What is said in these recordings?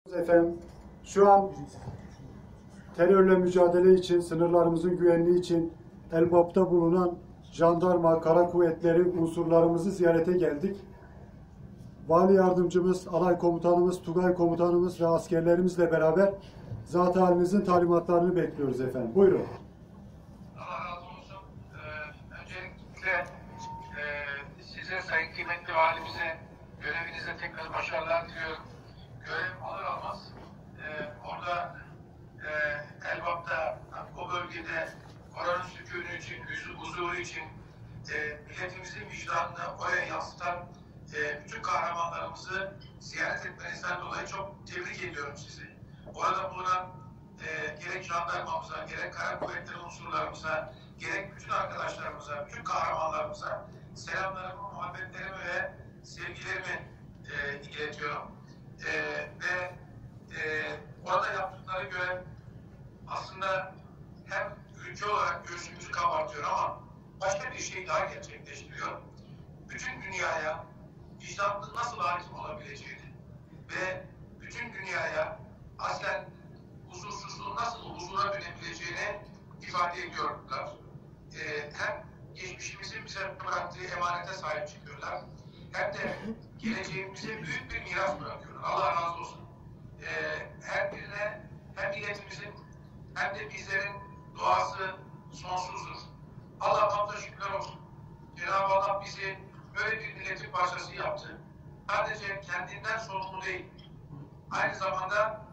Efendim, şu an terörle mücadele için, sınırlarımızın güvenliği için Elbap'ta bulunan jandarma, kara kuvvetleri unsurlarımızı ziyarete geldik. Vali yardımcımız, alay komutanımız, Tugay komutanımız ve askerlerimizle beraber zat-ı halimizin talimatlarını bekliyoruz efendim. Buyurun. Allah razı olsun. Öncelikle size, sayın kıymetli valimize, görevinizde tekrar başarılar diliyorum. Görev alır almaz orada Elbap'ta, o bölgede oranın sükûnü için, huzuru için milletimizin vicdanını oraya yansıtan bütün kahramanlarımızı ziyaret etmenizden dolayı çok tebrik ediyorum sizi. Orada bulunan gerek jandarmamıza, gerek kara kuvvetleri unsurlarımıza, gerek bütün arkadaşlarımıza, bütün kahramanlarımıza selamlarımı, muhabbetlerimi ve sevgilerimi iletiyorum. Ve orada yaptıkları görev aslında hem ülke olarak göğsümüzü kabartıyor ama başka bir şey daha gerçekleştiriyor. Bütün dünyaya vicdanlı nasıl hakim olabileceğini ve bütün dünyaya aslen huzursuzluğun nasıl huzura dönebileceğini ifade ediyorlar. Hem geçmişimizin bize bıraktığı emanete sahip çıkıyorlar, hem de geleceğimize büyük bir miras bırakıyorlar. Allah razı olsun. Her birine, hem milletimizin hem de bizlerin duası sonsuzdur. Allah'a şükürler olsun. Cenab-ı Allah bizi böyle bir milletin parçası yaptı. Sadece kendinden sorumlu değil, aynı zamanda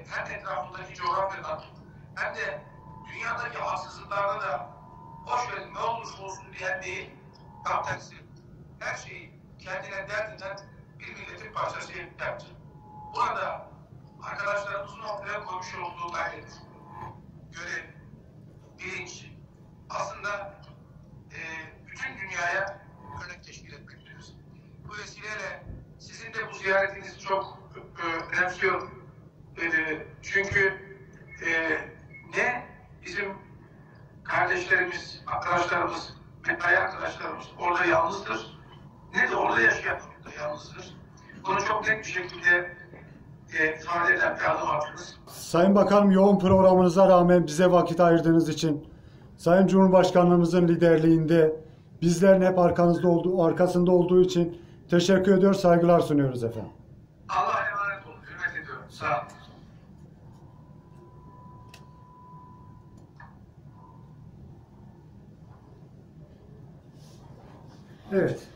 hem etrafındaki coğrafyadan hem de dünyadaki haksızlıklarda da boş verin ne olursa olsun diyen değil, tam tersi her şeyi kendine dert eden bir milletin parçası yaptı. Burada arkadaşlarımızın ortaya koymuş olduğu gayret, görev, bilinç aslında bütün dünyaya örnek teşkil etmektedir. Bu vesileyle sizin de bu ziyaretinizi çok önemsiyorum. Çünkü ne bizim kardeşlerimiz, arkadaşlarımız, mesai arkadaşlarımız orada yalnızdır, ne de orada yaşayanlar da yalnızdır. Bunu çok net bir şekilde ifade eden bir adım attınız. Sayın Bakanım, yoğun programınıza rağmen bize vakit ayırdığınız için, Sayın Cumhurbaşkanlığımızın liderliğinde bizlerin hep arkasında olduğu için teşekkür ediyor, saygılar sunuyoruz efendim. Allah'a emanet olun, hürmet ediyorum. Sağ olun. Evet.